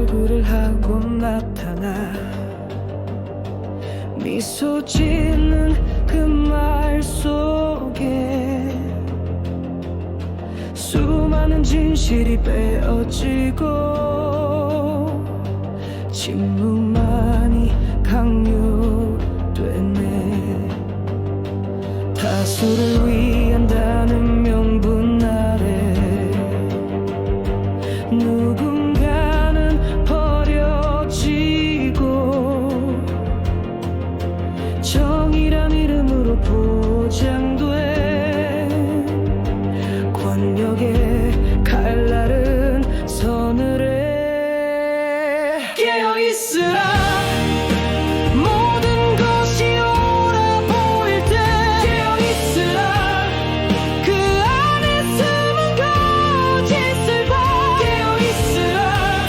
얼굴을 하고 나타나 미소 짓는 그 말 속에 수많은 진실이 빼어지고 침묵만이 강요되네. 다수를 위한다는 명분 아래 누군가는 버려지고 정의란 이름으로 포장된 권력의 칼날은 서늘해. 깨어있으라. 모든 것이 옳아 보일 때 깨어있으라. 그 안에 숨은 거짓을 봐. 깨어있으라.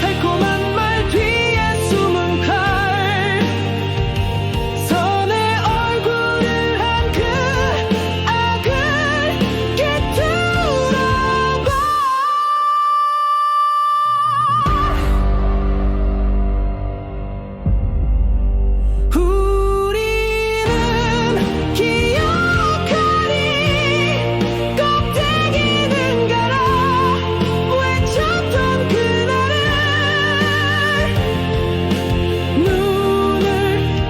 달콤한 말 뒤에 숨은 칼. 선의 얼굴을 한 그 악을 꿰뚫어봐. 우리는 기억하니 껍데기는 갈아 외쳤던 그날을. 눈을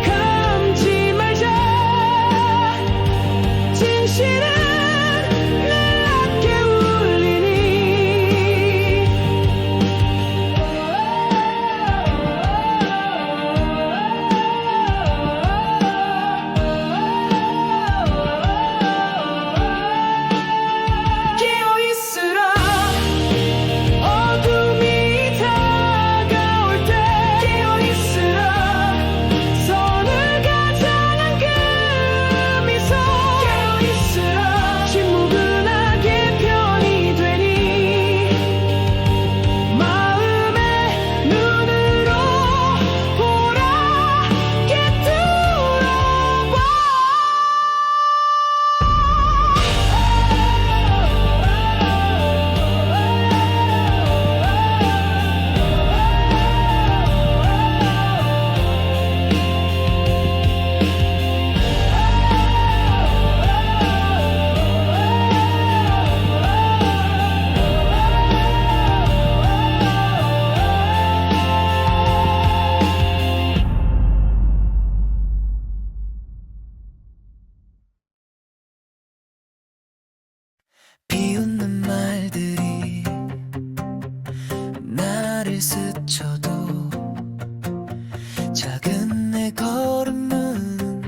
감지 말자. 진실은 늘 낮게 울리니. 깨어있으라. 어둠이 다가올 때 깨어있으라. 선을 가장한 그 미소. 깨어있으라. 침묵은 악의 편이 되니. 마음의 눈으로 보라. 꿰뚫어봐. 비웃는 말들이 나를 스쳐도 작은 내 걸음은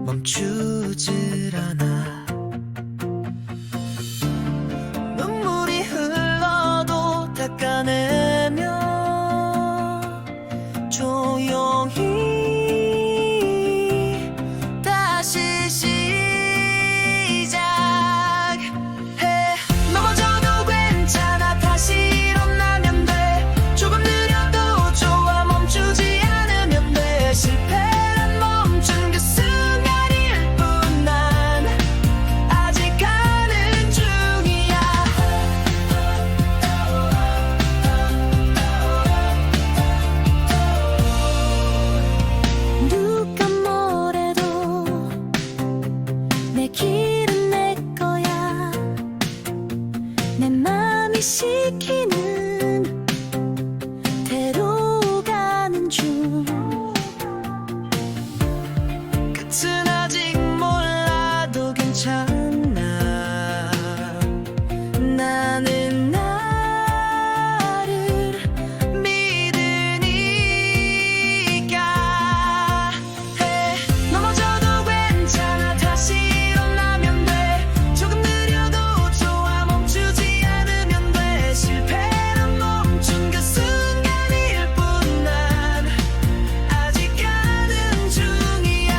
멈추질 않아. 눈물이 흘러도 닦아내며 조용히 다시 시작해. 넘어져도 괜찮아. 다시 일어나면 돼. 조금 느려도 좋아. 멈추지 않으면 돼. 실패란 멈춘 그 순간일 뿐. 난 아직 가는 중이야. 누가 뭐래도 내 길은 내 거야. 내 맘이 시키는 대로 가는 중. 끝은 아직 몰라도 괜찮아. 나는 나를 믿으니까 해. 넘어져도 괜찮아. 다시 일어나면 돼. 조금 느려도 좋아. 멈추지 않으면 돼. 실패란 멈춘 그 순간일 뿐. 난 아직 가는 중이야.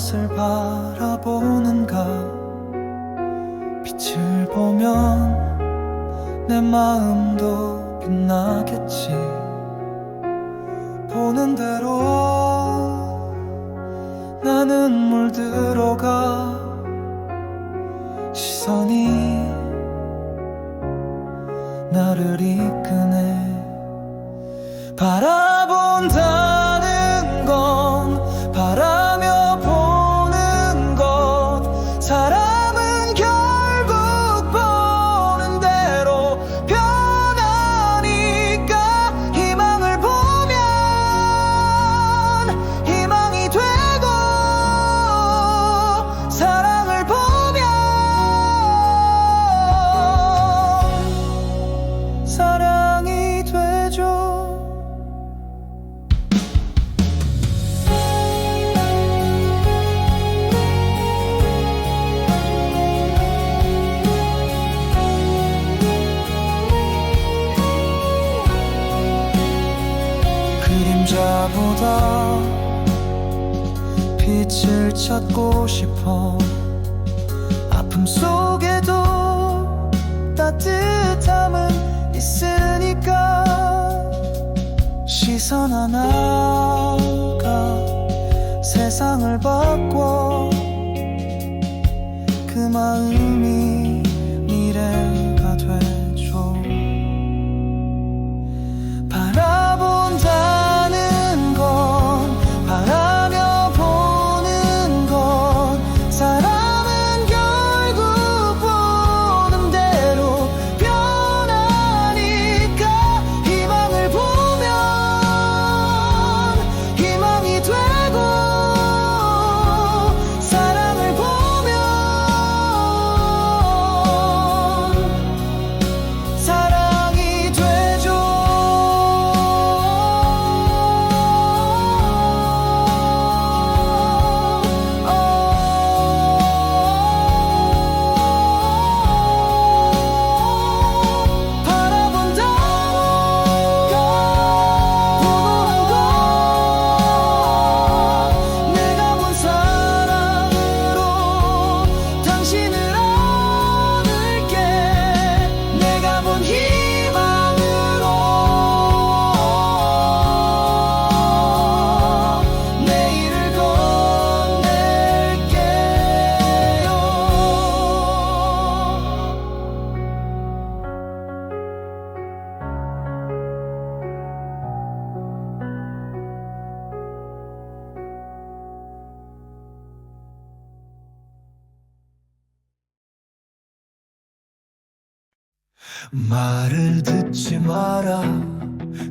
것을 바라보는가. 빛을 보면 내 마음도 빛나겠지. 보는 대로 나는 물들어가. 시선이 나를 이끄네. 바라본다는 건 바라며 보는 것. 사람은 결국 보는 대로 변하니까. 희망을 보면 희망이 되고, 사랑을 보면 사랑이 되죠. 그림자보다 빛을 찾고 싶어. 아픔 속에도 따뜻함은 있으니까. 시선 하나가 세상을 바꿔. 그 마음이 미래가 되죠. 바라본다는 건 바라며 보는 것. 사람은 결국 보는 대로 변하니까. 희망을 보면 희망이 되고, 사랑을 보면 사랑이 되죠. 내가 본 사랑으로 당신을 안을게. 내가 본 희망으로 내일을 건넬게요. 말을 듣지 마라.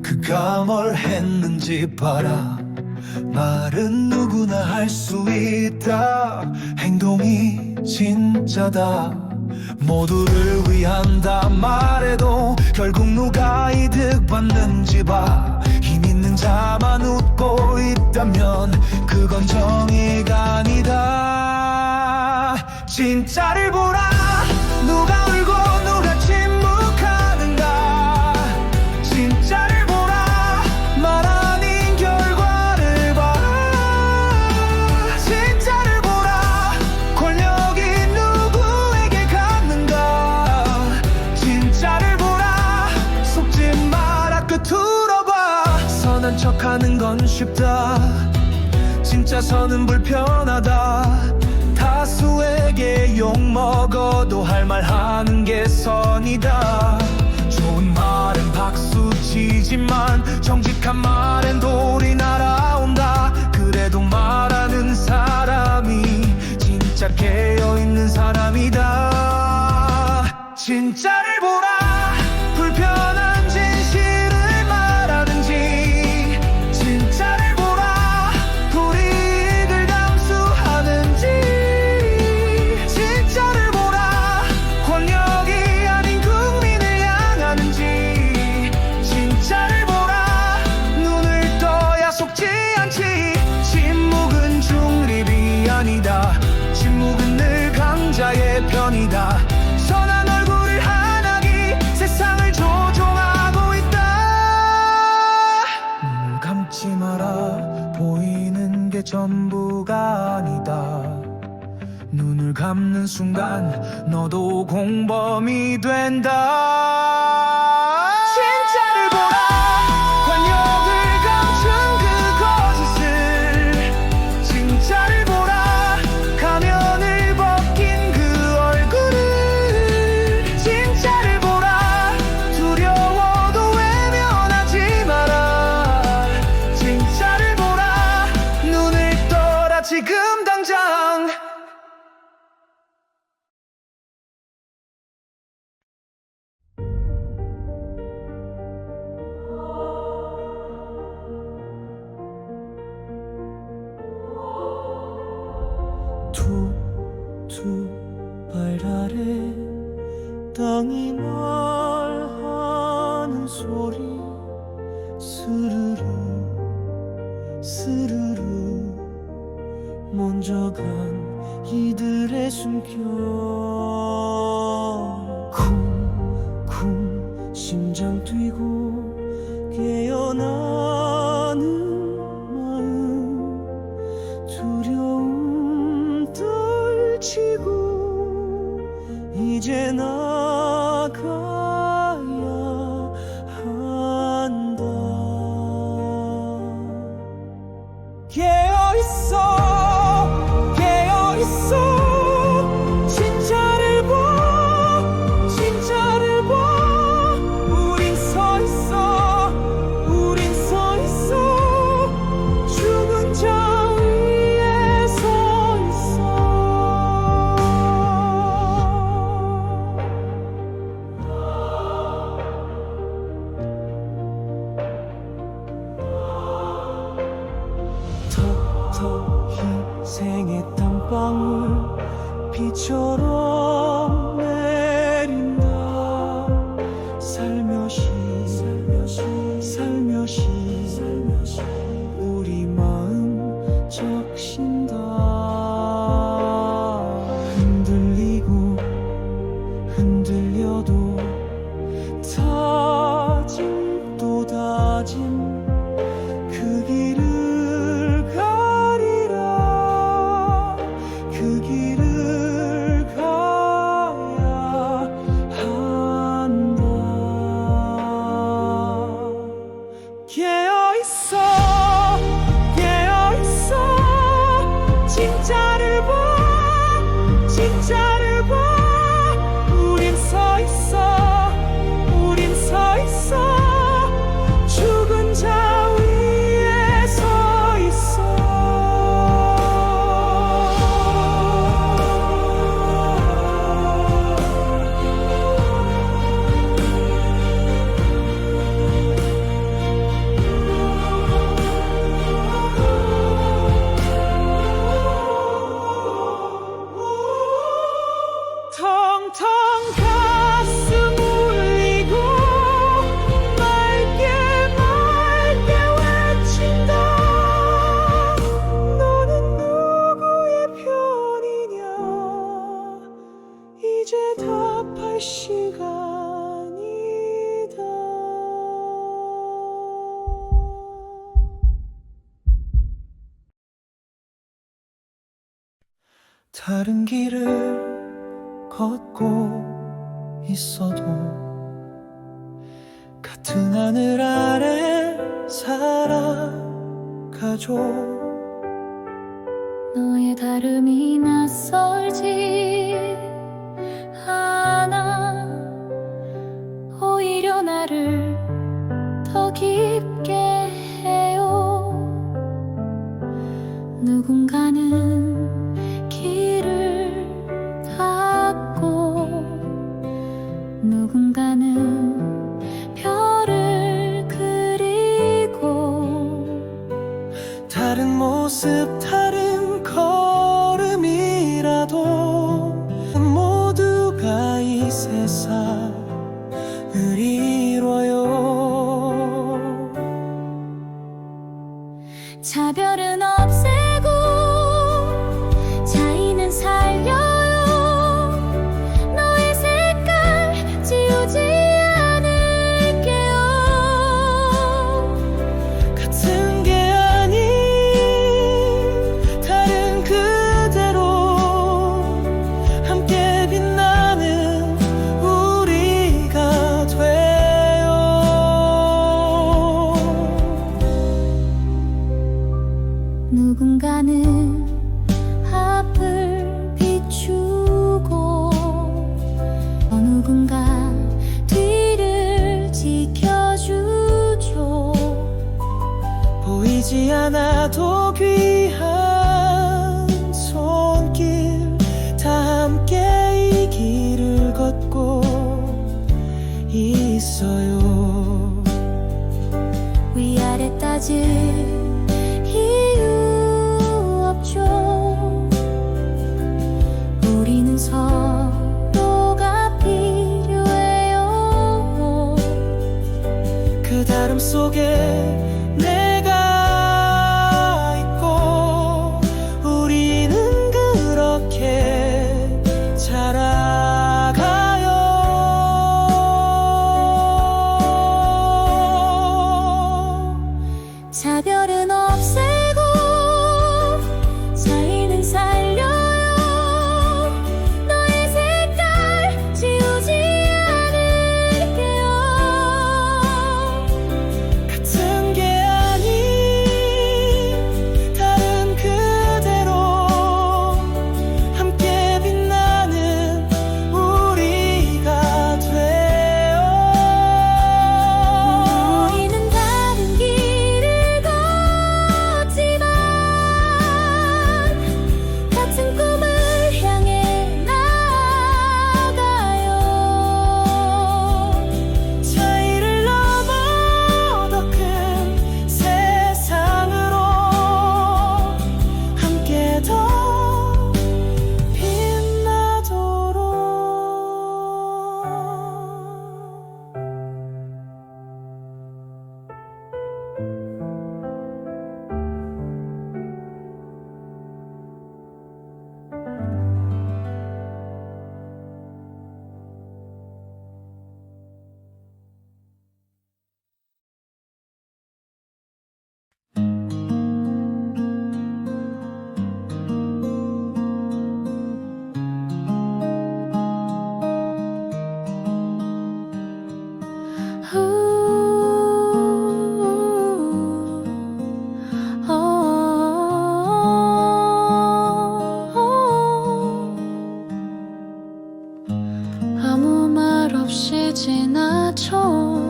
그가 뭘 했는지 봐라. 말은 누구나 할 수 있다. 행동이 진짜다. 모두를 위한다 말해도 결국 누가 이득 받는지 봐. 힘 있는 자만 웃고 있다면 그건 정의가 아니다. 진짜를 보라. 누가 울고 누가 침묵하는가. 진짜를 보라. 말 아닌 결과를 봐. 진짜를 보라. 권력이 누구에게 갔는가. 진짜를 보라. 속지 마라. 끝으로 봐. 선한 척하는 건 쉽다. 진짜 선은 불편하다. 다수에게 욕먹어도 할 말 하는 게 선이다. 좋은 말은 박수 치지만 정직한 말엔 돌이 날아온다. 그래도 말하는 사람이 진짜 깨어있는 사람이다. 진짜를 보라. 불편한 진실을 말하는지. 진짜를 보라. 불이익을 감수하는지. 진짜를 보라. 권력이 아닌 국민을 향하는지. 진짜를 보라. 눈을 떠야 속지 않지. 침묵은 중립이 아니다. 침묵은 늘 강자의 편이다. 선한 얼굴을 하나기 세상을 조종하고 있다. 눈을 감지 마라. 보이는 게 게 전부가 아니다. 눈을 감는 순간 너도 공범이 된다. 진짜를 보라, 관역을 감춘 그 거짓을. 진짜를 보라, 가면을 벗긴 그 얼굴을. 진짜를 보라, 두려워도 외면하지 마라. 진짜를 보라, 눈을 떠라 지금 당장. 툭툭 발 아래 땅이 말하는 소리. 스르르 스르르 먼저 간 이들의 숨결. 쿵쿵 심장 뛰고 깨어나는 마음. 두려움 떨치고 이제 나가야 한다. 깨어있어 깨어있어. 진짜를 봐 진짜를 봐. 우린 서있어 우린 서있어. 죽은 자 위에 서있어. 턱턱 희생의 땀방울 비처럼 내린다. 살며시 살며시 우리 마음 적신다. 흔들리고 흔들려도 다짐 또 다짐. 그 길을 가리라. 그 길을 가야 한다. 깨어있어 깨어있어. 진짜를 봐 진짜를 봐. 우린 서있어 우린 서있어. 죽은 자 위에 서있어. 텅텅 가슴 울리고 맑게 외친다. 너는 누구의 편이냐. 이제 답할 시간이다. 다른 길을 걷고 있어도 같은 하늘 아래 살아가죠. 너의 다름이 낯설지 않아. 오히려 나를 더 깊게 해요. 누군가는 길을 닫고 누군가는 별을 그리고. 다른 모습 다른 걸음이라도 모두가 이 세상을 이뤄요. 차별은 없애고 차이는 살려요. 너의 색깔 지우지 않을게요. 같은 게 아닌 누군가는 앞을 비추고 누군가 뒤를 지켜주죠. 보이지 않아도 귀한 손길 다 함께 이 길을 걷고 있어요. 위아래 따질 이유 없죠. 우리는 서로가 필요해요. 그 다름 속에 내가 있고 우리는 그렇게 자라가요. 차별은 없애고 차이는 살려요. 너의 색깔 지우지 않을게요. 같은 게 아닌 다른 그대로 함께 빛나는 우리가 돼요. 우리는 다른 길을 걷지만 같은 꿈을 향해 나가요. 차이를 넘어 더 큰 세상으로 함께 더 빛나도록. 아무 말 없이 지나쳐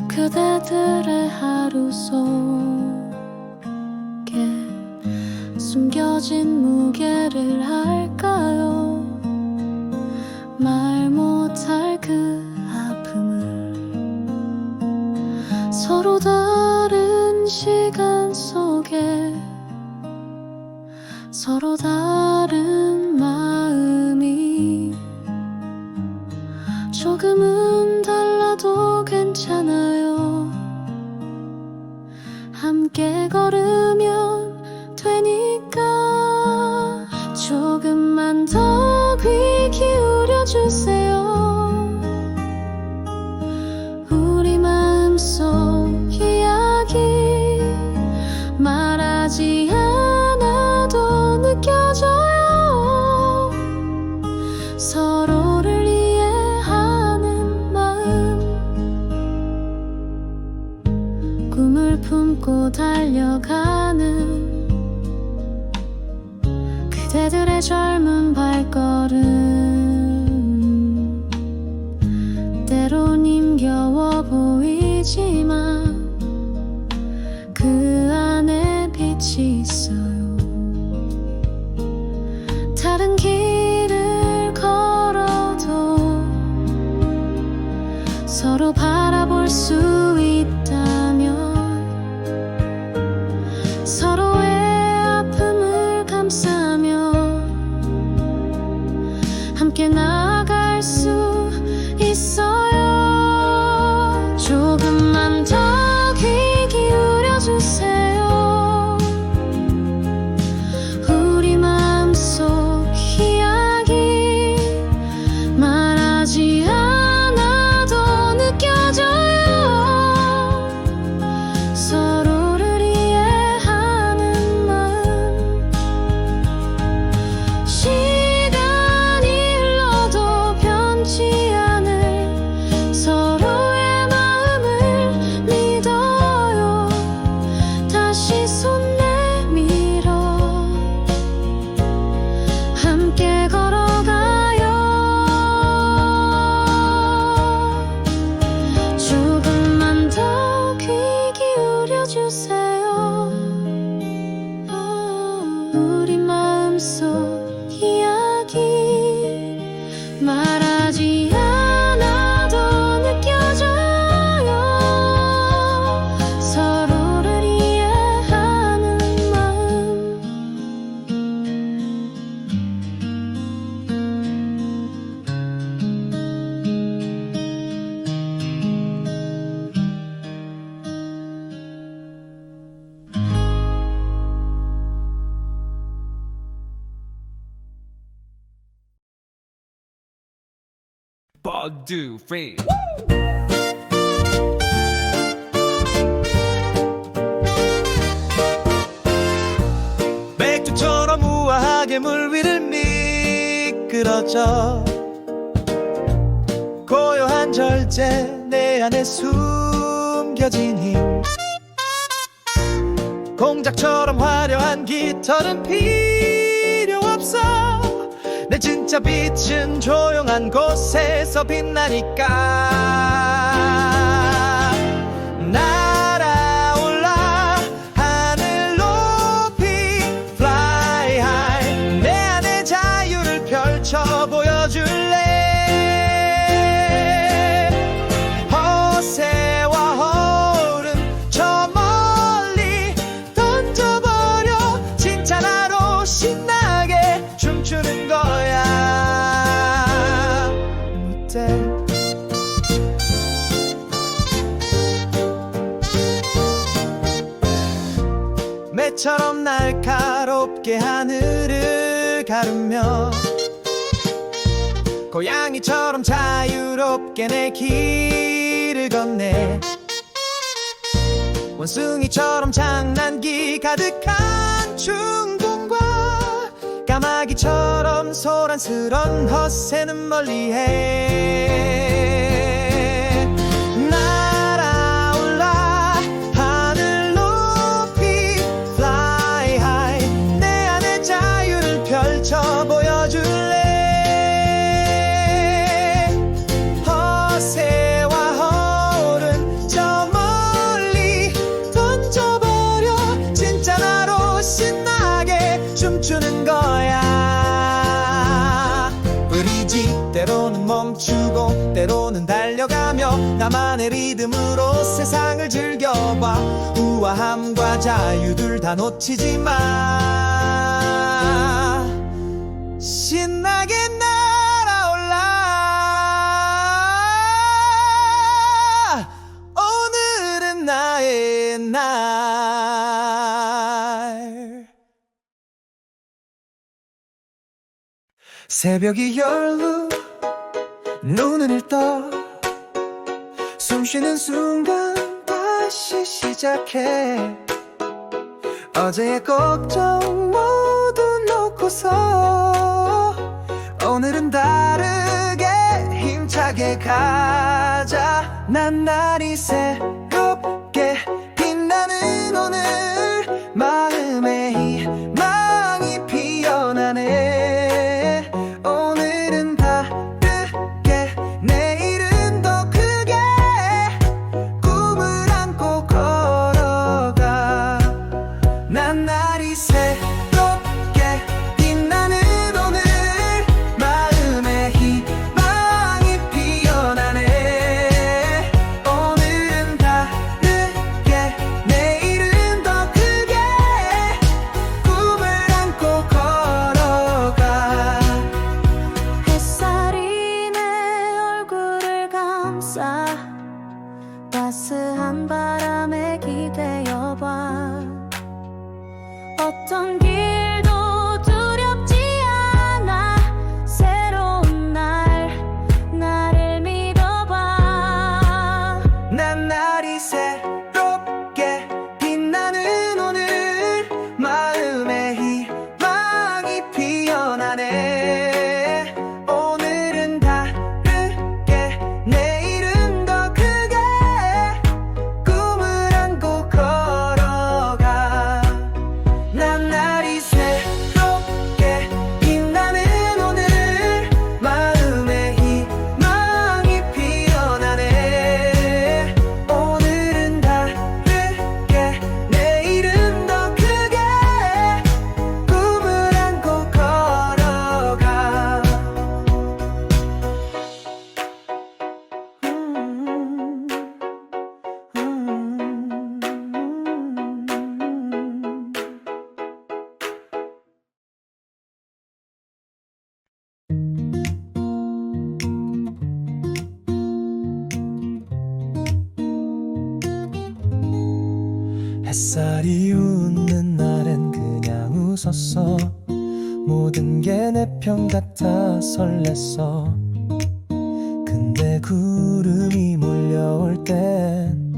그대들의 하루 속에 숨겨진 무게를 할까요? 말 못할 그 아픔을 서로 다른 시간 속에 서로 다른 마음이 조금은 달라도 괜찮아요. 함께 걸으면 되니까 조금만 더 귀 기울여 주세요. 우리 마음속 이야기 말하지 않아도 느껴져요. 서로를 이해하는 마음 꿈을 품고 달려가는 그대들의 젊은 발걸음 때론 힘겨워 보이지만 그 안에 빛이 있어요. 다른 길을 걸어도 서로 바라볼 수 있다면 서로의 아픔을 감싸며 함께 나아갈 수 있어요. 조금만 더 One, two, three. 맥주처럼 우아하게 물 위를 미끄러져 고요한 절제 내 안에 숨겨진 힘 공작처럼 화려한 깃털은 필요 없어 내 진짜 빛은 조용한 곳에서 빛나니까 날아올라 하늘 높이 fly high 내 안의 자유를 펼쳐 보여줄래 허세와 허울은 저 멀리 던져버려 진짜 나로 신나게 춤추는 거야 무대 매처럼 날카롭게 하늘을 가르며 고양이처럼 자유롭게 내 길을 건네 원숭이처럼 장난기 가득한 충동과 까마귀처럼 소란스런 허세는 멀리해 날아올라 하늘 높이 fly high 내 안의 자유를 펼쳐 보여줄래 허세와 허울은 저 멀리 던져버려 진짜 나로 신나게 춤추는 거야 뿌리지 때로는 멈추고 때로는 달려가며 나만의 리듬으로 세상을 즐겨봐 우아함과 자유 둘 다 놓치지 마 신나게 날아올라 오늘은 나의 날 새벽이 열루 눈을 떠 숨쉬는 순간 다시 시작해 어제의 걱정 모두 놓고서 오늘은 다르게 힘차게 가자 난 날이 새롭게 빛나는 오늘 마음에 희망이 피어나네 오늘은 다르게 내일은 더 크게 꿈을 안고 걸어가 난 날이 새롭게 빛나는 오늘 마음에 희망이 피어나네 오늘은 다르게 내일은 더 크게 꿈을 안고 걸어가 햇살이 내 얼굴을 감싸 따스한 바람에 기대어봐 어떤 길도 두렵지 않아 새로운 나를 믿어봐 난 날이 새롭게 빛나는 오늘 마음에 희망이 피어나네 오늘은 다르게 내일은 더 크게 꿈을 안고 걸어가 난 날이 새롭게 빛나는 오늘 마음에 희망이 피어나네 오늘은 다르게 내일은 더 크게 꿈을 안고 걸어가 햇살이 웃는 날엔 그냥 웃었어 모든 게 내 편 같아 설렜어 근데 구름이 몰려올 땐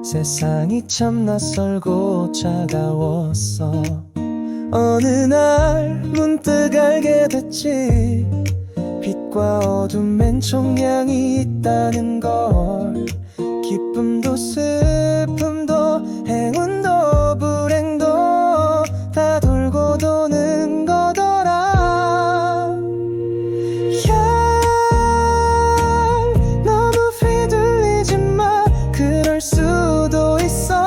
세상이 참 낯설고 차가웠어. 어느 날 문득 알게 됐지. 빛과 어둠엔 총량이 있다는 걸. 기쁨도 슬픔도 행운도 불행도 다 돌고 도는 거더라. 너무 휘둘리지 마. 그럴 수도 있어.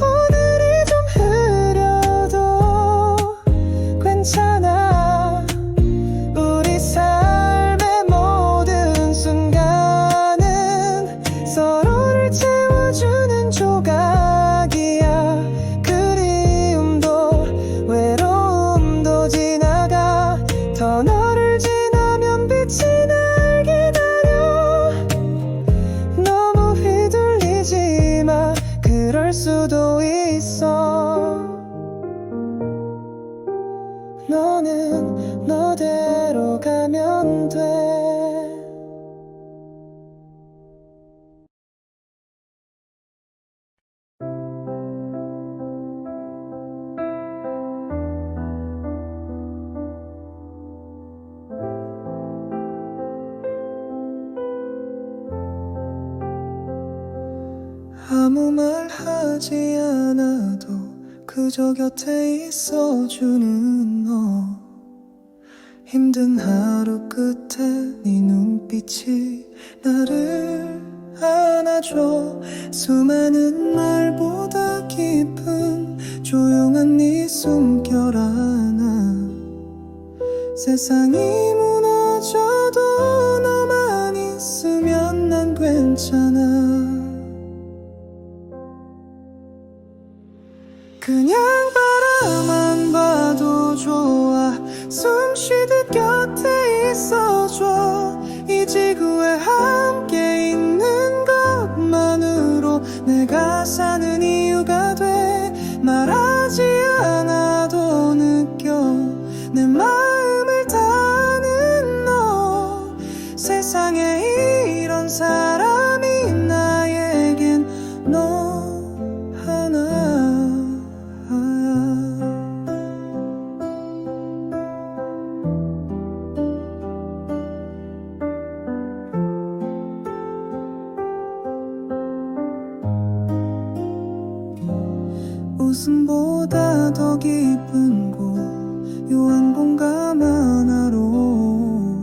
오늘이 좀 흐려도 괜찮아. 우리 삶의 모든 순간은 서로를 채워주는 조각이야. 그리움도 외로움도 지나가. 더 너를 지나면 빛이 날 기다려. 너무 휘둘리지 마. 그럴 수도 있어. 너는 너대로 가면 돼. 아무 말 하지 않아도 그저 곁에 있어주는 너. 힘든 하루 끝에 네 눈빛이 나를 안아줘. 수많은 말보다 깊은 조용한 네 숨결 하나. 세상이 무너져도 너만 있으면 난 괜찮아. 그냥 바라만 봐도 좋아. 숨 쉬듯 곁에 있어줘. 이 지구에 함께 있는 것만으로 내가 사는 이유가 돼. 말하지 않아도 느껴 내 마음을 타는 너. 세상에 이런 사람이 나에겐 너 하나. 웃음보다 더 깊은 곳 요한 공감 하나로.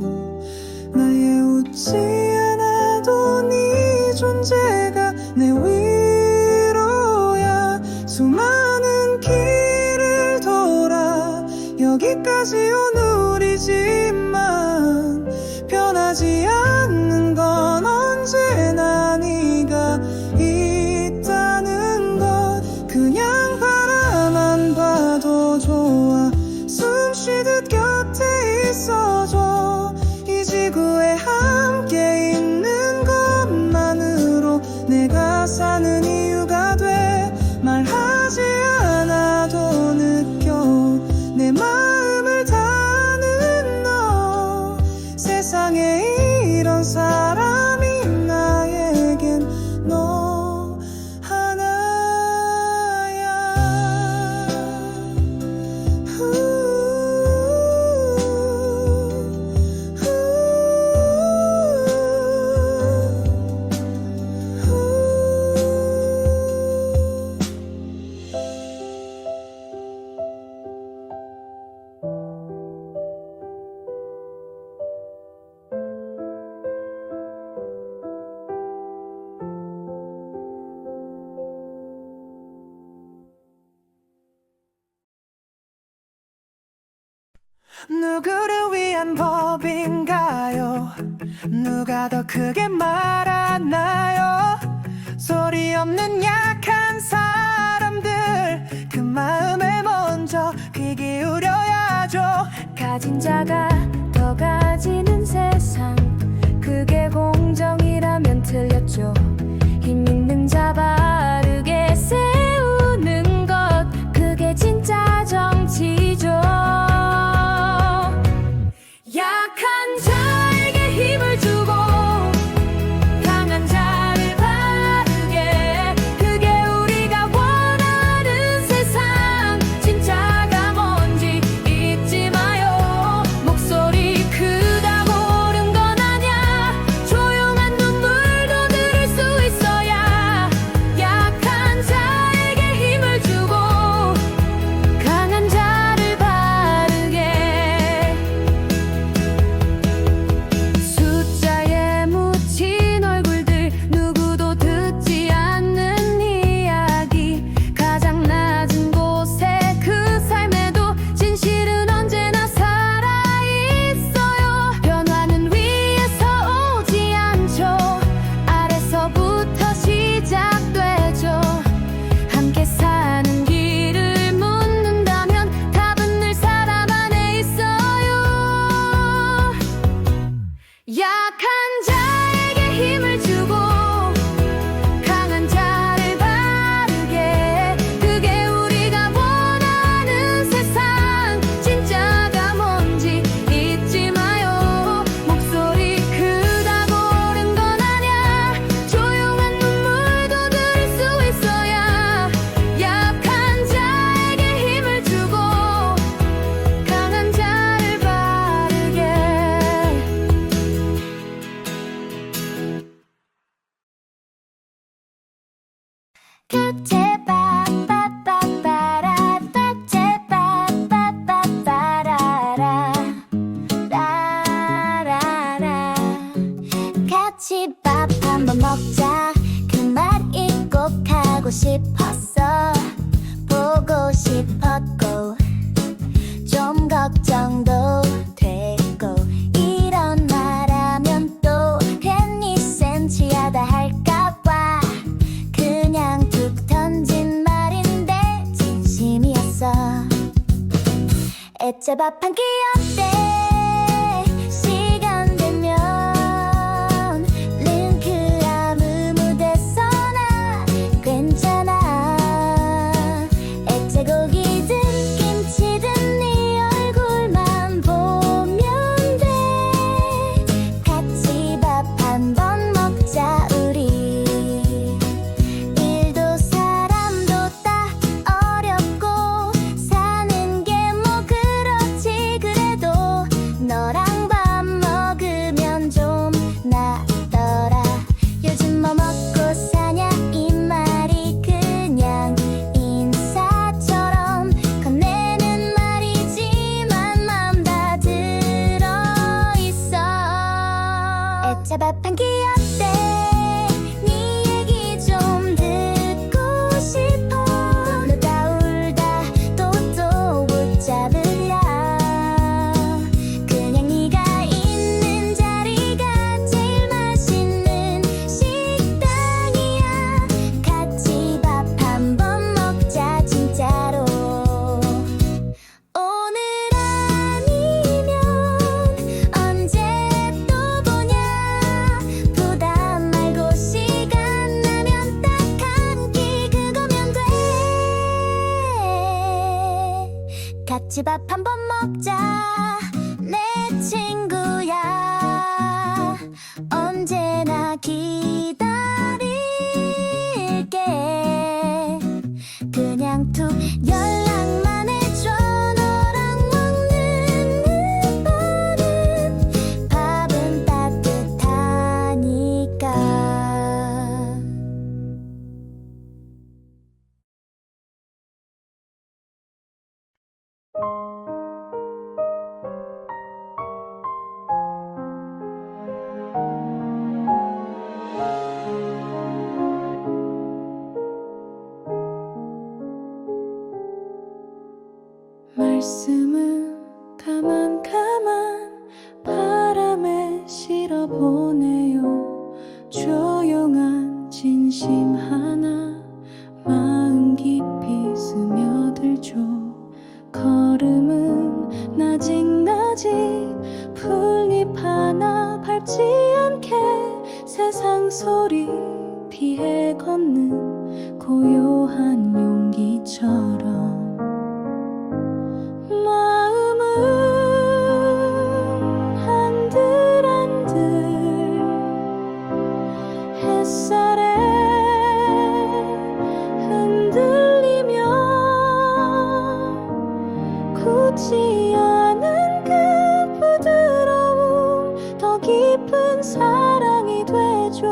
나의 웃지 않아도 네 존재가 내 위로야. 수많은 길을 돌아 여기까지 온 우리지만 변하지 않는 건 언제나 네가 있다는 것. 그냥 바라만 봐도 좋아. 숨 쉬듯 곁에 있어줘. 이 지구에 함께 있는 것만으로 내가 사는 이유가 돼. 말하지 않아도 느껴 내 마음을 타는 너. 세상에 이런 사람이 나에겐 너 하나야. 누구를 위한 법인가요? 누가 더 크게 말하나요? 소리 없는 약한 사람들 그 마음에 먼저 귀 기울여야죠. 가진 자가 더 가지는 세상. 그게 공정이라면 틀렸죠. 힘 있는 자 바르게 세우는 것. 그게 진짜 정치죠. 밥 한번 먹자 그 말이 꼭 하고 싶었어. 보고 싶었고 좀 걱정도 되고 이런 말하면 또 괜히 센치하다 할까봐 그냥 툭 던진 말인데 진심이었어. 애초밥 한 끼 어때? 시간 되면 링크 아무 무대서나 괜찮아. 애채고기든 김치든 네 얼굴만 보면 돼. 같이 밥 한 번 먹자 우리. 일도 사람도 다 어렵고 사는 게 뭐 그렇지. 그래도 너랑 밥 먹으면 좀 낫더라. 요즘 뭐 먹고 사냐 이 말이 그냥 인사처럼 건네는 말이지만 맘 다 들어있어. 애차밥 한 끼 어때? 네 얘기 좀 듣고 싶어. 울다 울다 또 붙잡으랴. 그냥 네가 있는 자리가 제일 맛있는 식당이야. 같이 밥 한 번 먹자 진짜로. 오늘 아니면 언제 또 보냐. 부담 말고 시간 나면 딱 한 끼 그거면 돼. 같이 밥 한 번 먹자 내 친구야. 언제나 기다릴게. 그냥 툭 연락만 해줘. 너랑 먹는 밥은 따뜻하니까. 말씀은 가만 바람에 실어보내요. 조용한 진심 하나 마음 깊이 스며들죠. 걸음은 나직 풀잎 하나 밟지 않게 세상 소리 피해 걷는 고요한 용기처럼 마음은 한들한들 햇살에 흔들리며 굳지 않은 그 부드러움 더 깊은 사랑이 되죠.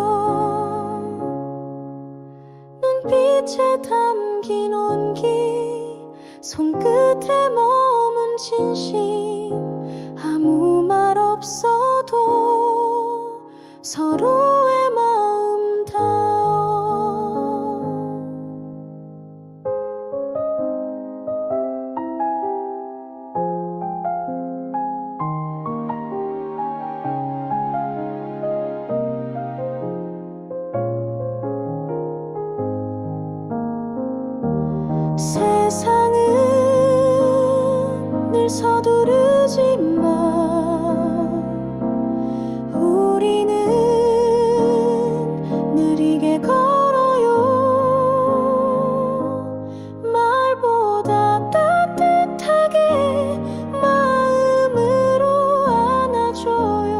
눈빛에 담긴 온기 손끝에 머문 진심 아무 말 없어도 서로의 마음 닿아. 세상은 늘 서두르지만 우리는 느리게 걸어요. 말보다 따뜻하게 마음으로 안아줘요.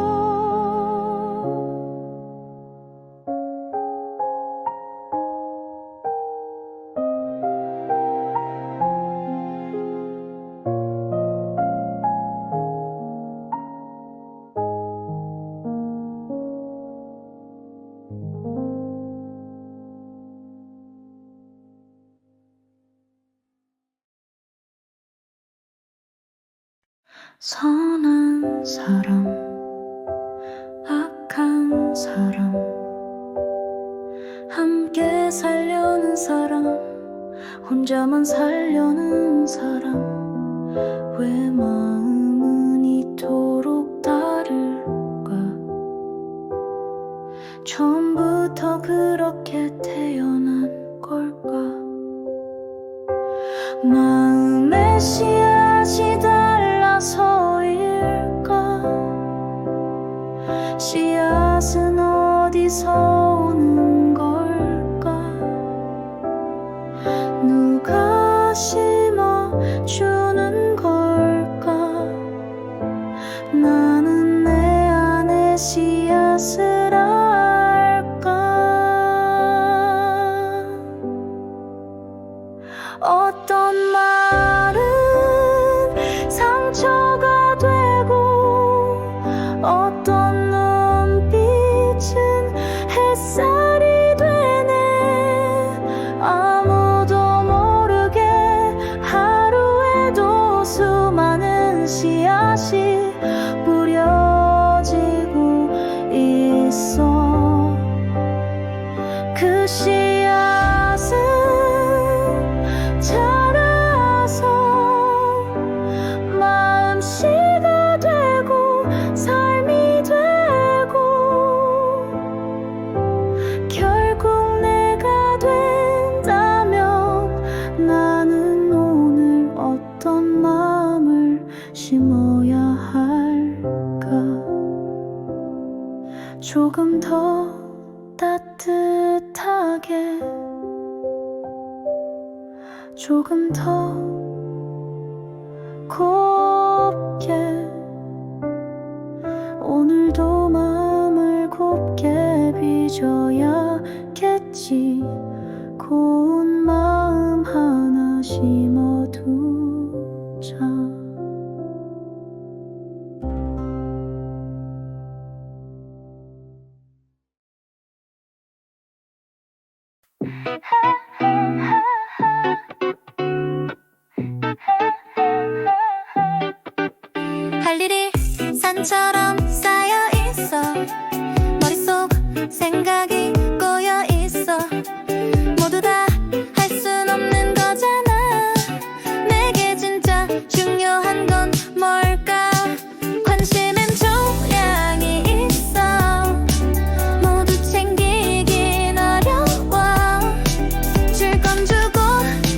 선한 사람, 악한 사람 혼자만 살려는 사람 왜 마음은 이토록 다를까 처음부터 그렇게 태어난 걸까 마음의 씨앗이 달라서일까 씨앗은 어디서 오는 걸까 누가 심어주는 걸까 나는 내 안에 씨앗을 알까 어떤 말은 상처가 되고 어떤 눈빛은 햇살이 되네 아무도 모르게 하루에도 수많은 씨앗이 뿌려지고 있어 그 씨앗은 자라서 마음씨가 되고 삶이 되고 결국 내가 된다면 나는 오늘 어떤 마음을 심어야 할까 조금 더 따뜻하게 조금 더 곱게 오늘도 마음을 곱게 빚어야겠지 고운 마음 하나 심어두자 할 일이 산처럼 쌓여 있어 머릿속 생각이 꼬여 있어 모두 다 할 순 없는 거잖아 내게 진짜 중요한 건 뭘까 관심엔 조량이 있어 모두 챙기긴 어려워 줄 건 주고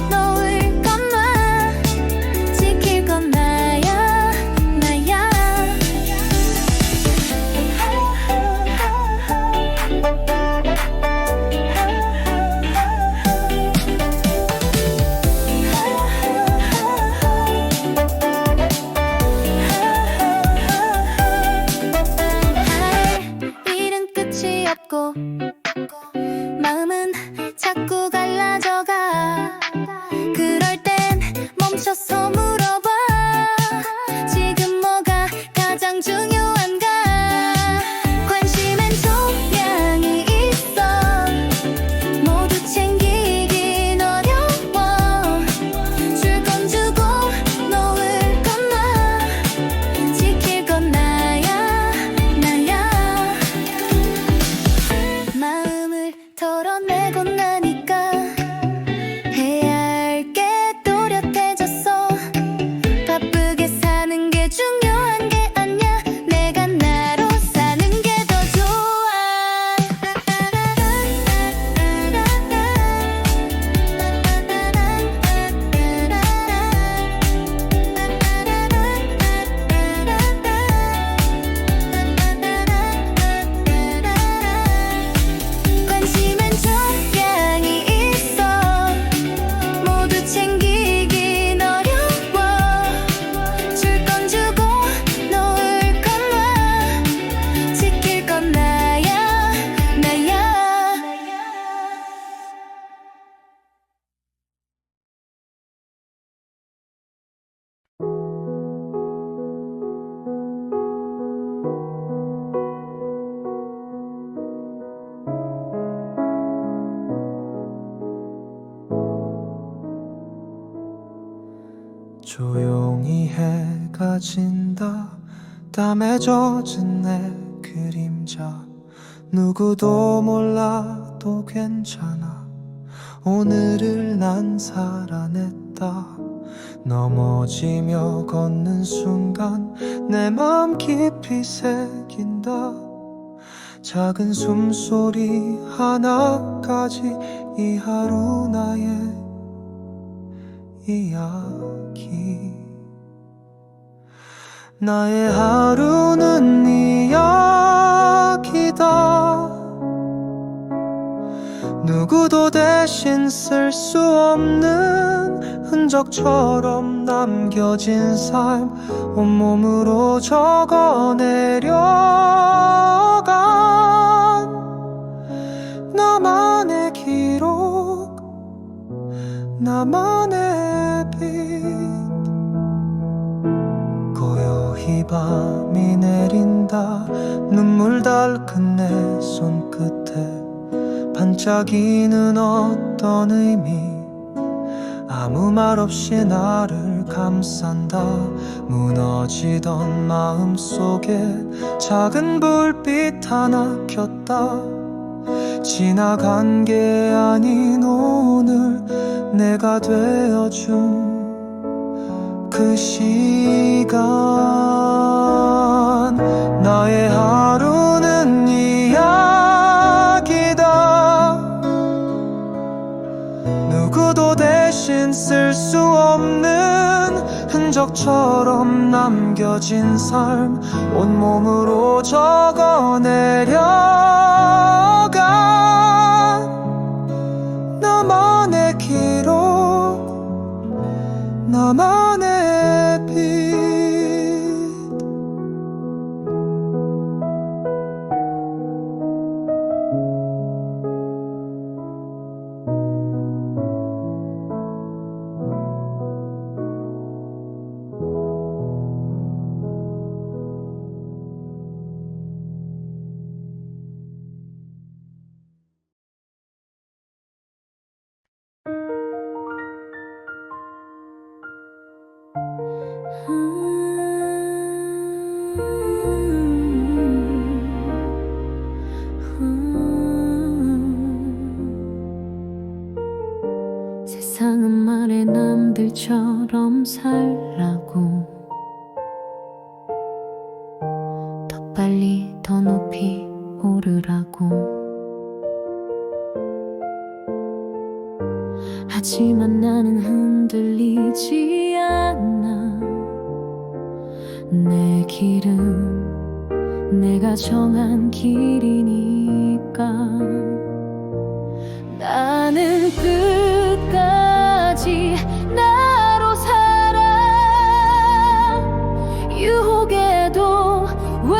놓을 건 놔 지킬 건 나야 나야 할 일은 끝이 없고 마음은 자꾸 갈라져가 그럴 땐 멈춰서 물어봐 지금 뭐가 가장 중요한가 관심엔 조량이 있어 모두 챙기긴 어려워 줄 건 주고 놓을 건 놔 지킬 건 나야 나야 마음을 털어내고 나니까 해야 할 게 또렷해졌어 바쁘게 사는 게 중요한 게 아니야 내가 나로 사는 게 더 좋아 관심엔 조량이 있어 모두 챙기긴 어려워 줄 건 주고 놓을 건 놔 지킬 건 나야 나야 조용히 해가 진다 땀에 젖은 내 그림자 누구도 몰라도 괜찮아 오늘을 난 살아냈다. 넘어지며 걷는 순간 내 맘 깊이 새긴다. 작은 숨소리 하나까지 이 하루 나의 이야기. 나의 하루는 이야기다. 누구도 대신 쓸 수 없는 흔적처럼 남겨진 삶, 온몸으로 적어내려간 나만의 기록, 나만의 빛. 고요히 밤이 내린다. 눈물 닳은 내 손끝에 반짝이는 어떤 의미, 아무 말 없이 나를 감싼다. 무너지던 마음 속에 작은 불빛 하나 켰다. 지나간 게 아닌 오늘 내가 되어준 그 시간. 나의 하루는 이야기다. 누구도 대신 쓸 수 없는 흔적처럼 남겨진 삶, 온몸으로 적어내려간 나만의 기록, 나만의 빛. 세상은 말해 남들처럼 살라고, 더 빨리 더 높이 오르라고. 하지만 나는 흔들리지 않아. 내 길은 내가 정한 길이니까. 나는 끝까지 나로 살아. 유혹에도 외로움에도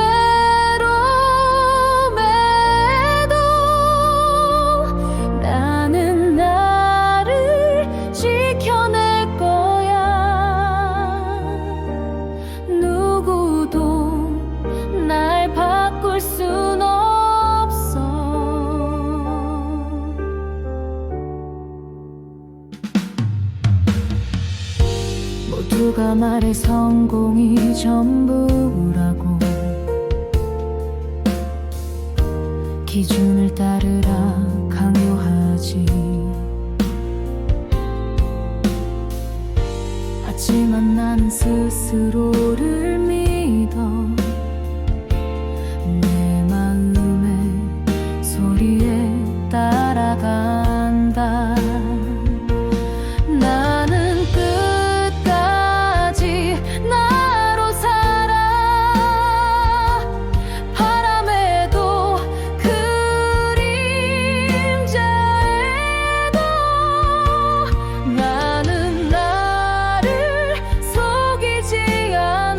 나는 나를 지켜낼 거야. 누구도 날 바꿀 순 없어. 모두가 말해 성공이 전부라고. 기준을 따르라 강요하지. 하지만 나는 스스로를 믿어. 내 마음의 소리에 따라간다. 나는 끝까지 나로 살아. 바람에도 그림자에도 나는 나를 속이지 않아.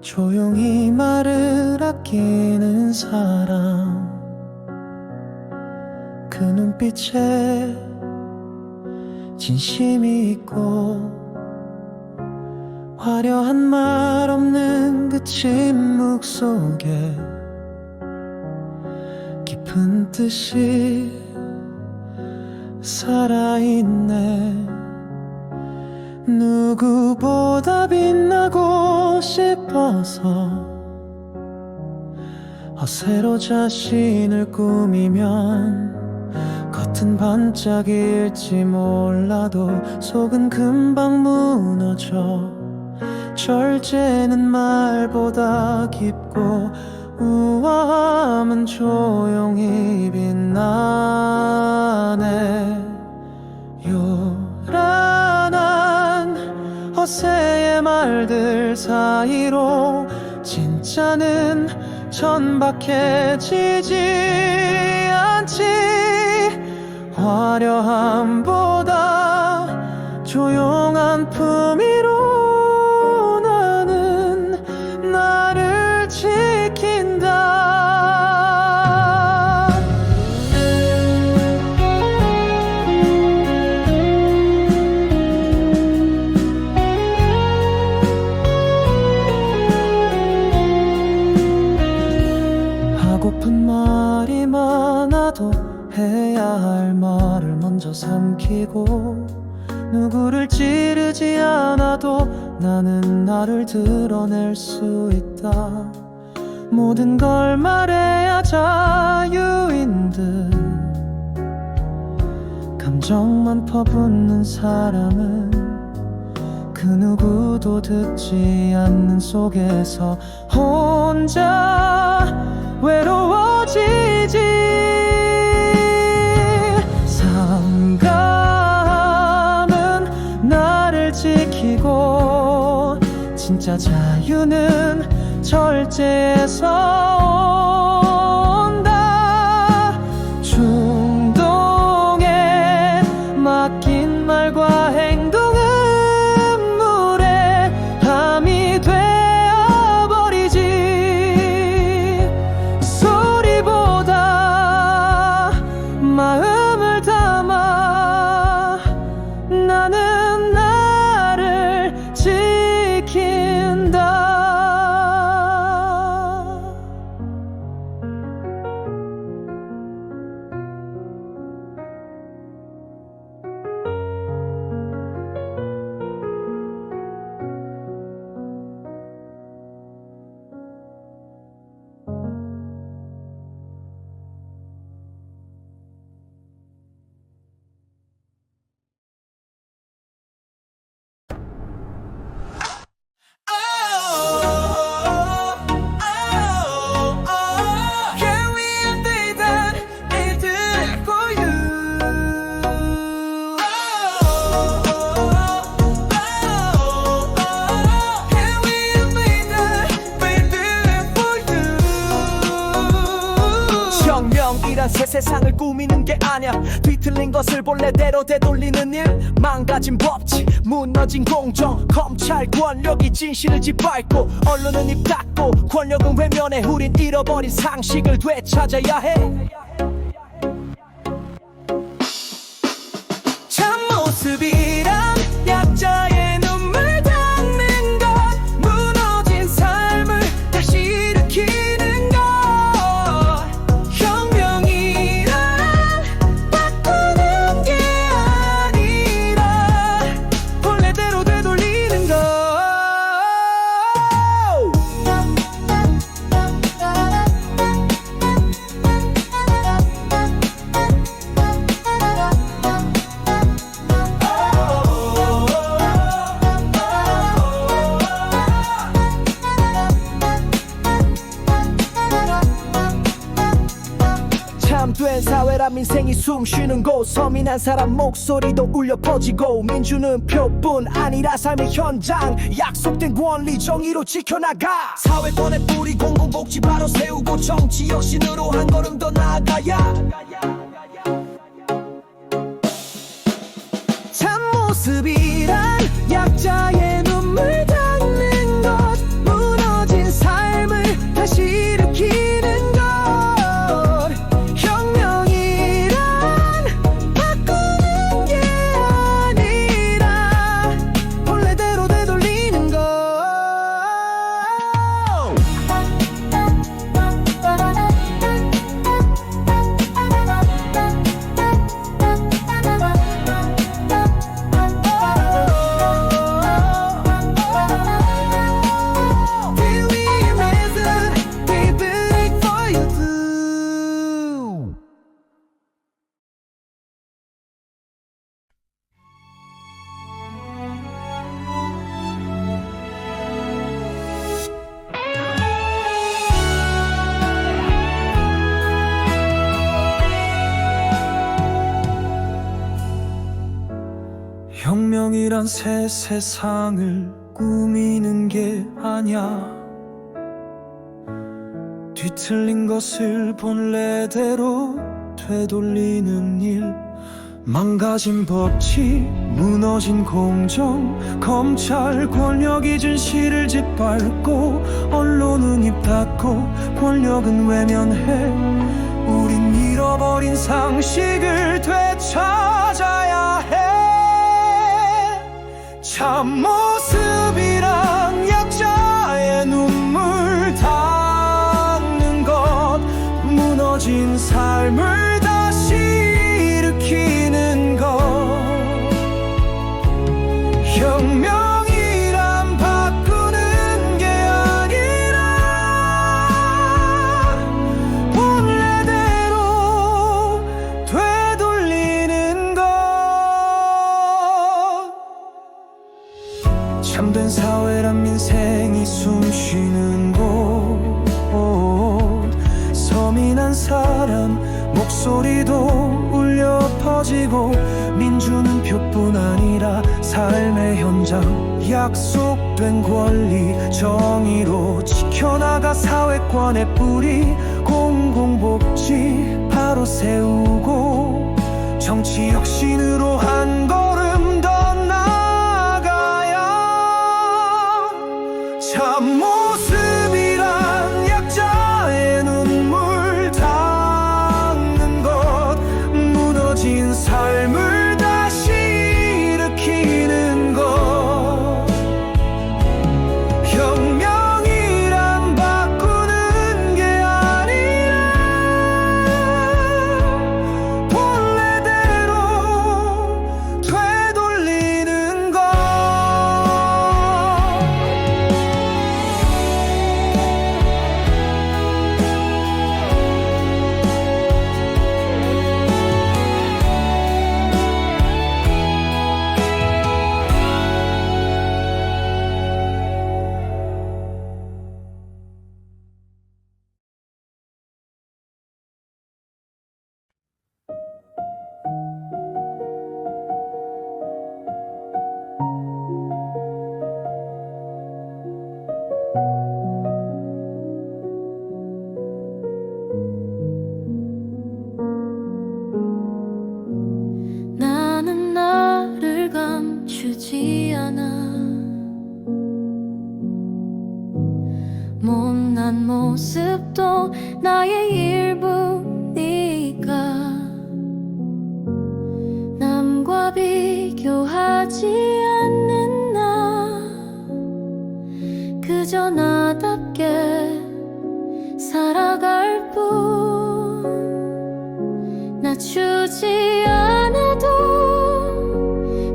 조용히 말을 아끼는 사람 그 눈빛에 진심이 있고 화려한 말 없는 그 침묵 속에 깊은 뜻이 살아있네. 누구보다 빛나고 싶어서 허세로 자신을 꾸미면 겉은 반짝일지 몰라도 속은 금방 무너져. 절제는 말보다 깊고 우아함은 조용히 빛나네. 요란한 허세의 말들 사이로 진짜는 천박해지지 않지. 화려함보다 조용한 품위로 나는 나를 지킨다. 하고픈 말이 많아도 해야 할 말을 먼저 삼키고 누구를 찌르지 않아도 나는 나를 드러낼 수 있다. 모든 걸 말해야 자유인 듯 감정만 퍼붓는 사람은 그 누구도 듣지 않는 속에서 혼자 외로워지지. 상감은 나를 지키고 진짜 자유는 절제에서 온다. 충동에 맡긴 말과 행동은 물에 함이 되어버리지. 소리보다 마음을 담아 나는 나를 지킨다. 혁명이란 새 세상을 꾸미는 게 아냐. 뒤틀린 것을 본래대로 되돌리는 일. 망가진 법치, 무너진 공정, 검찰 권력이 진실을 짓밟고 언론은 입 닫고 권력은 외면해. 우린 잃어버린 상식을 되찾아야 해. 참모습이란 약자의 눈물 닦는 것, 무너진 삶을 다시 일으키는 것. 혁명이란 바꾸는 게 아니라 본래대로 되돌리는 것. 참된 사회란 민생이 숨쉬는 곳. 서민한 사람 목소리도 울려 퍼지고 민주는 표뿐 아니라 삶의 현장. 약속된 권리 정의로 지켜나가. 사회권의 뿌리 공공복지 바로 세우고 정치 혁신으로 한 걸음 더 나아가야. 참모습이란 약자의 눈물 닦는 것, 무너진 난 새 세상을 꾸미는 게 아냐. 뒤틀린 것을 본래대로 되돌리는 일, 망가진 법치, 무너진 공정, 검찰 권력이 진실을 짓밟고 언론은 입 닫고 권력은 외면해. 우린 잃어버린 상식을 되찾아야 해. 참모습이란 약자의 눈물 닦는 것, 무너진 삶을 다시 일으키는 것. 혁명이란 바꾸는 게 아니라 본래대로 되돌리는 것. 참된 사회란 민생이 숨쉬는 곳, 서민한 사람 목소리도 울려 퍼지고, 민주는 표뿐 아니라 삶의 현장, 약속된 권리 정의로 지켜나가 사회권의 뿌리, 공공복지 바로 세우고 정치 혁신으로 한 걸음 더 나아가야. 참모습이란 약자의 눈물 닦는 것, 무너진 삶을 다시 일으키는 것. 혁명이란 바꾸는 게 아니라 본래대로 되돌리는 것. 나는 나를 감추지 않아. 못난 모습도 나의 일부니까. 남과 비교하지 않는 나, 그저 나답게 살아갈 뿐. 낮추지 않아도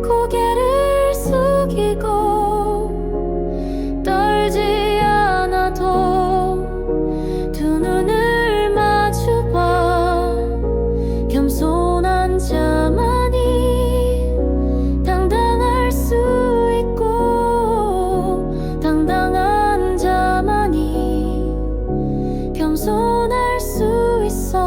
고개를 숙이고, 떨지 않아도 두 눈을 마주봐. 겸손한 자만이 당당할 수 있고, 당당한 자만이 겸손할 수 있어.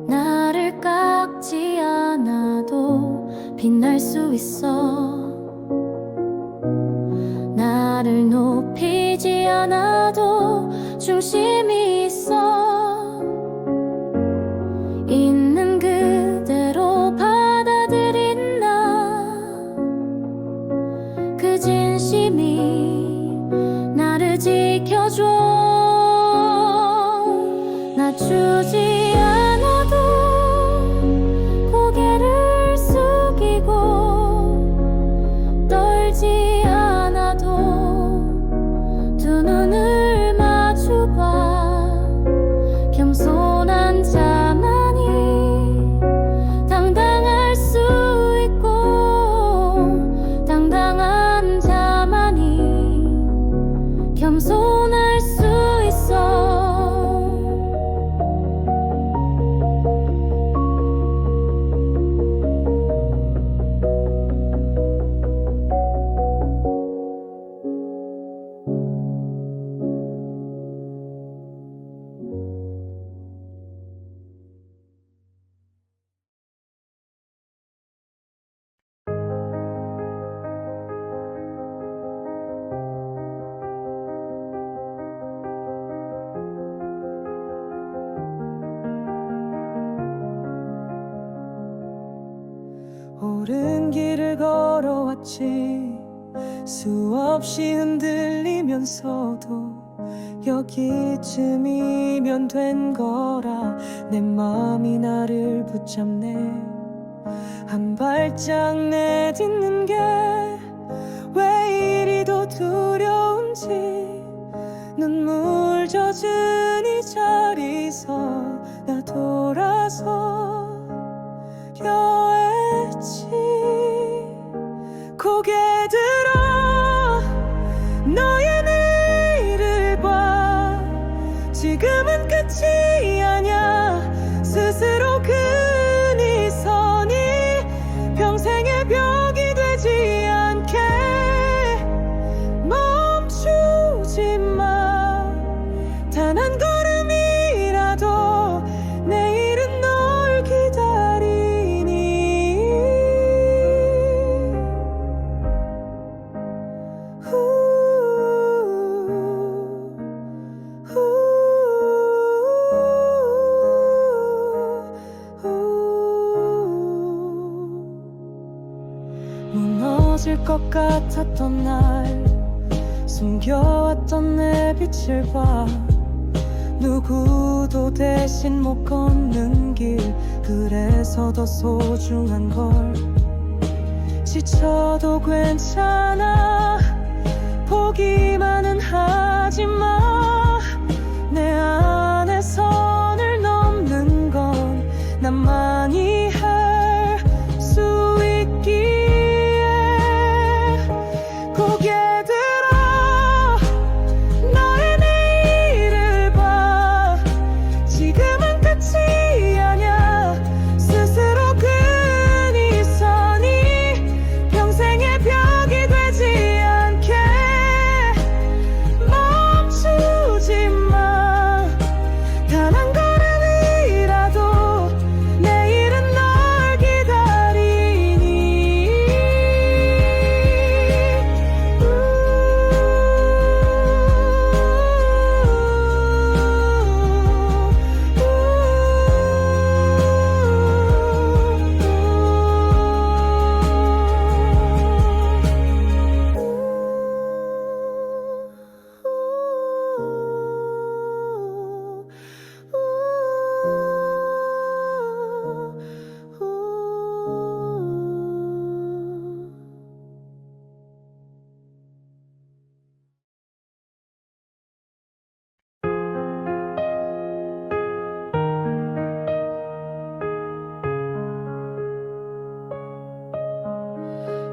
나를 깎지 않아도 빛날 수 있어. 나를 높이지 않아도 중심이 있어. 있는 그대로 받아들인 나, 그 진심이 나를 지켜줘. 낮추지 않아도 고개를 숙이고, 떨지 않아도 두 눈을 마주봐. 겸손한 자만이 당당할 수 있고, 당당한 자만이 겸손할 수 있어. 푸른 길을 걸어왔지. 수없이 흔들리면서도 여기쯤이면 된 거라 내 맘이 나를 붙잡네. 한 발짝 내딛는 게 왜 이리도 두려운지 눈물 젖은 이 자리서 나 돌아서려 했지. 고개 들어 너의 내일을 봐. 지금은 끝이 아냐. 스스로 그니 선이 평생의 벽이 되지 않게 멈추지 마. 단 한 걸음이라도 내일은 널 기다리니. 무너질 것 같았던 날 숨겨왔던 내 빛을 봐. 누구도 대신 못 걷는 길 그래서 더 소중한 걸. 지쳐도 괜찮아 포기만은 하지 마. 내 안에 선을 넘는 건 나만이 할 수 있기에. 고개 들어 너의 내일을 봐. 지금은 끝이 아냐. 스스로 그니 선이 평생의 벽이 되지 않게 멈추지 마. 단 한 걸음이라도 내일은 널 기다리니.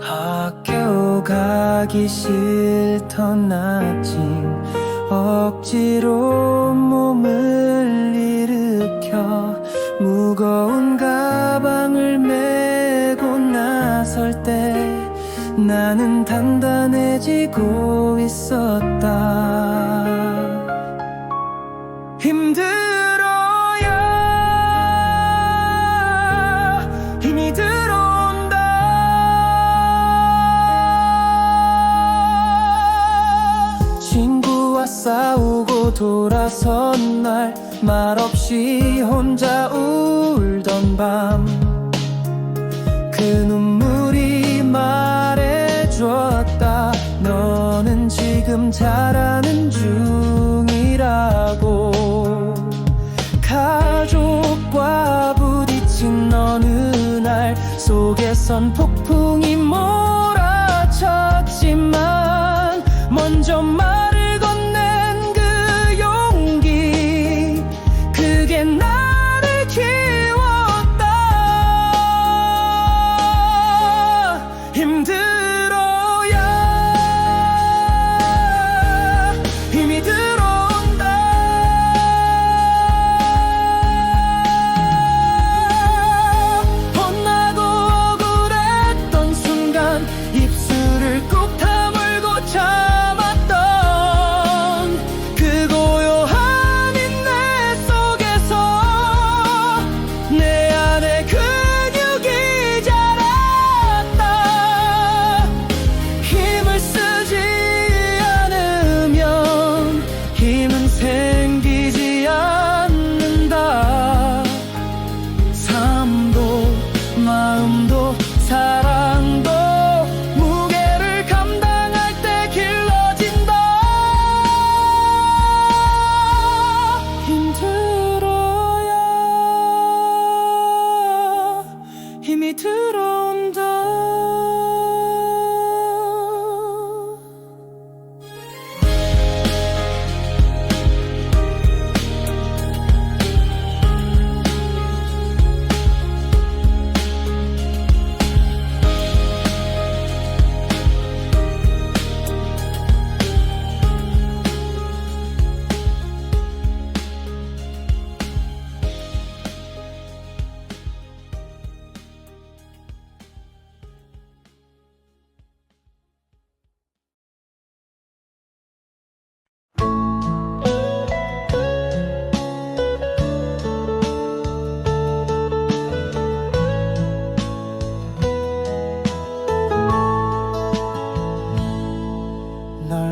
학교 가기 싫던 아침 억지로 몸을 일으켜 무거운 가방을 메고 나설 때 나는 단단해지고 있었다. 힘들어야 힘이 들어온다. 친구와 싸우고 돌아선 날 말없이 혼자 울던 밤. 그 눈물이 말해줬다. 너는 지금 잘하는 중이라고. 가족과 부딪힌 어느 날 속에선 폭풍이 몰아쳤지만 먼저 말을 건넨 그 용기 그게 나를 키웠다. 힘들어야 힘이 들어온다. 혼나고 억울해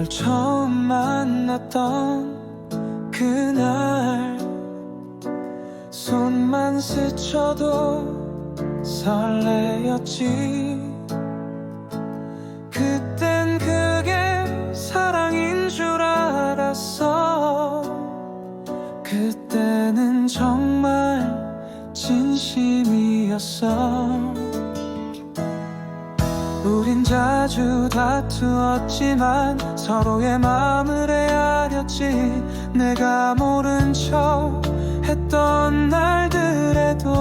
널 처음 만났던 그날 손만 스쳐도 설레였지. 그땐 그게 사랑인 줄 알았어. 그때는 정말 진심이었어. 우린 자주 다투었지만 서로의 마음을 헤아렸지. 내가 모른 척 했던 날들에도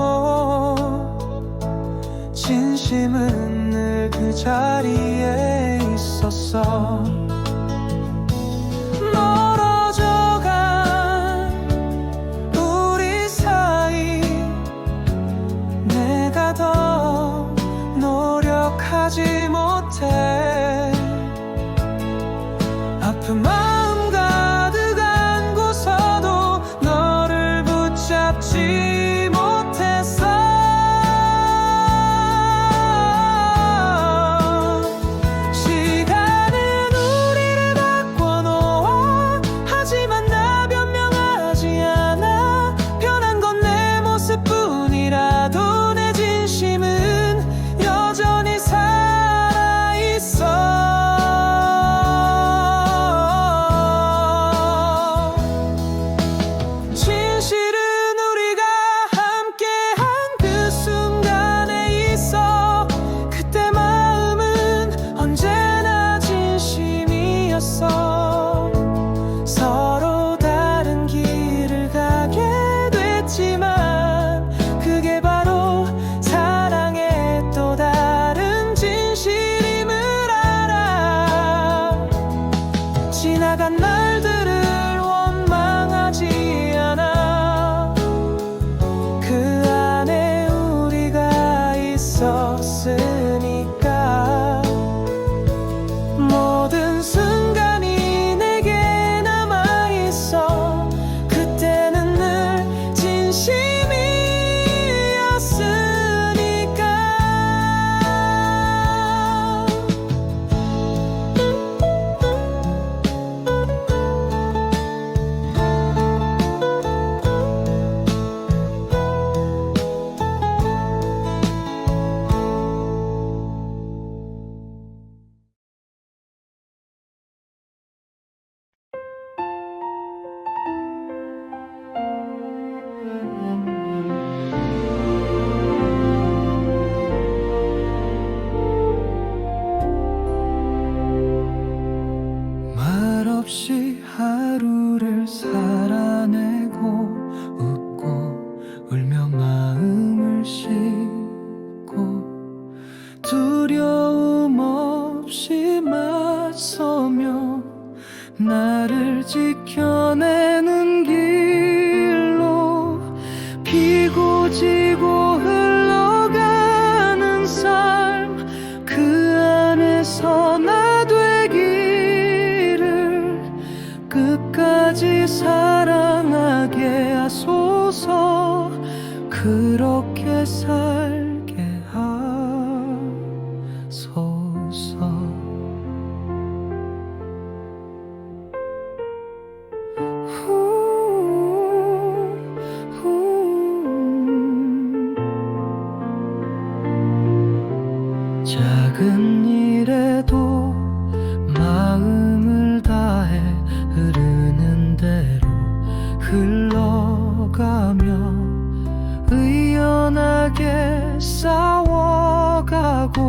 진심은 늘 그 자리에 있었어. 멀어져간 우리 사이 내가 더 노력하지 못해. 아픈 마음 가득한 곳서도 너를 붙잡지 못했어. 시간은 우리를 바꿔놓아. 하지만 나 변명하지 않아. 변한 건 내 모습뿐이라도 내 진심은 여전히 살아있어. 진실은 우리가 함께한 그 순간에 있어. 그때 마음은 언제나 진심이었어. 서로 다른 길을 가게 됐지만 그게 바로 사랑의 또 다른 진실임을 알아. 지나간 날들을 원망하지 않아. 그 안에 우리가 있었으니까. 모든 순간이 내게 남아있어. 그때는 늘 진심이었으니까. 말없이 하루를 살아내고 웃고 울며 마음을 싣고 두려움 없이 맞서며 나를 지켜내는 길로 피고 지고 흘러가는 삶. 그 안에서 나 되기를 끝까지 사랑하게 하소서. 그렇게 살게 하소서. 작은 일에도 마음을 다해 흐르는 대로 흘러가며 의연하게 싸워가고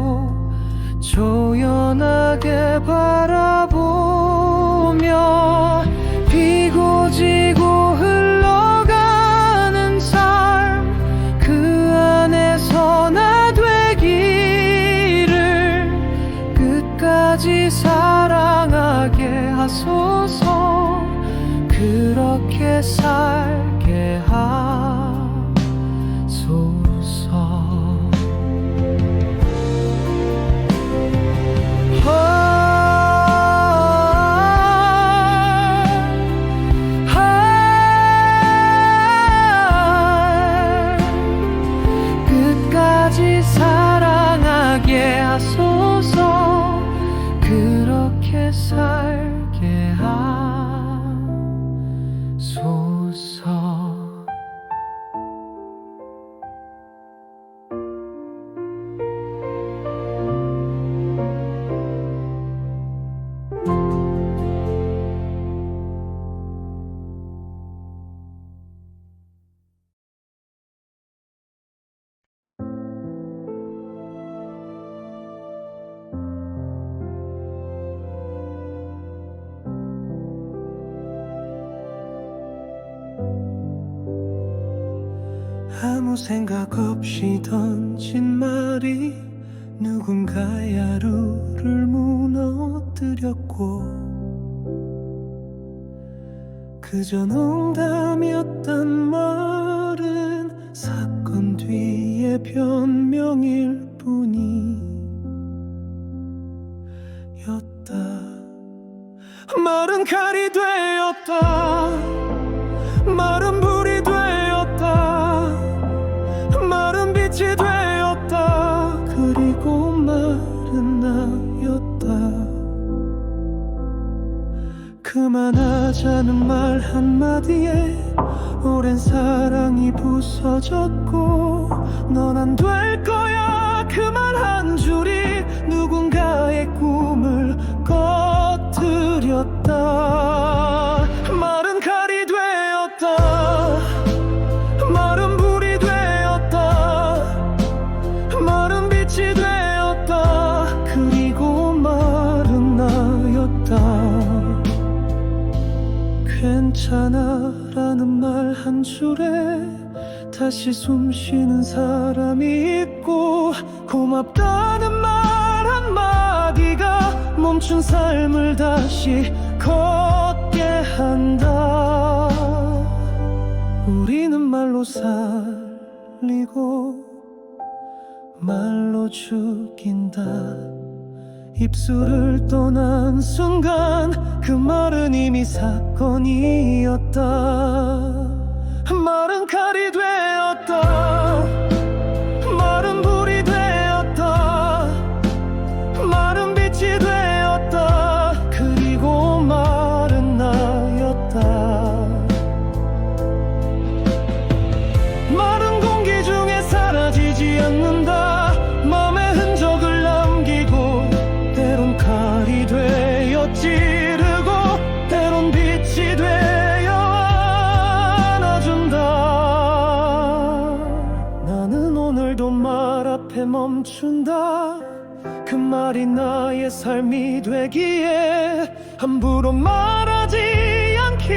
조연하게 바라보며 피고 지고 흘러가는 삶. 그 안에서 나 되기를 끝까지 사랑하게 하소서. 그렇게 살게 하소서. 끝까지 사랑하게 하소서. 그렇게 살게 아무 생각 없이 던진 말이 누군가의 하루를 무너뜨렸고 그저 농담이었단 말은 사건 뒤의 변명일 뿐이었다. 말은 칼이 되었다. 말은 불이 되었다. 말은 빛이 되었다. 그리고 말은 나였다. 그만하자는 말 한마디에 오랜 사랑이 부서졌고 넌 안 될 거야 그 말 한 줄이 누군가의 꿈을 꺼뜨렸다. 말은 칼이 되었다. 말은 불이 되었다. 말은 빛이 되었다. 그리고 말은 나였다. 괜찮아 라는 말 한 줄에 다시 숨 쉬는 사람이 있고 고맙다는 말 한마디가 멈춘 삶을 다시 걷게 한다. 우리는 말로 살리고 말로 죽인다. 입술을 떠난 순간 그 말은 이미 사건이었다. 말은 칼이 되었다. 말은 불이 되었다. 말은 빛이 되었다. 그리고 말은 나였다. 말은 공기 중에 사라지지 않는다. 맘의 흔적을 남기고 때론 칼이 되어 찌르고 때론 빛이 되어 안아준다. 나는 오늘도 말 앞에 멈춘다. 그 말이 나의 삶이 되기에 함부로 말하지 않기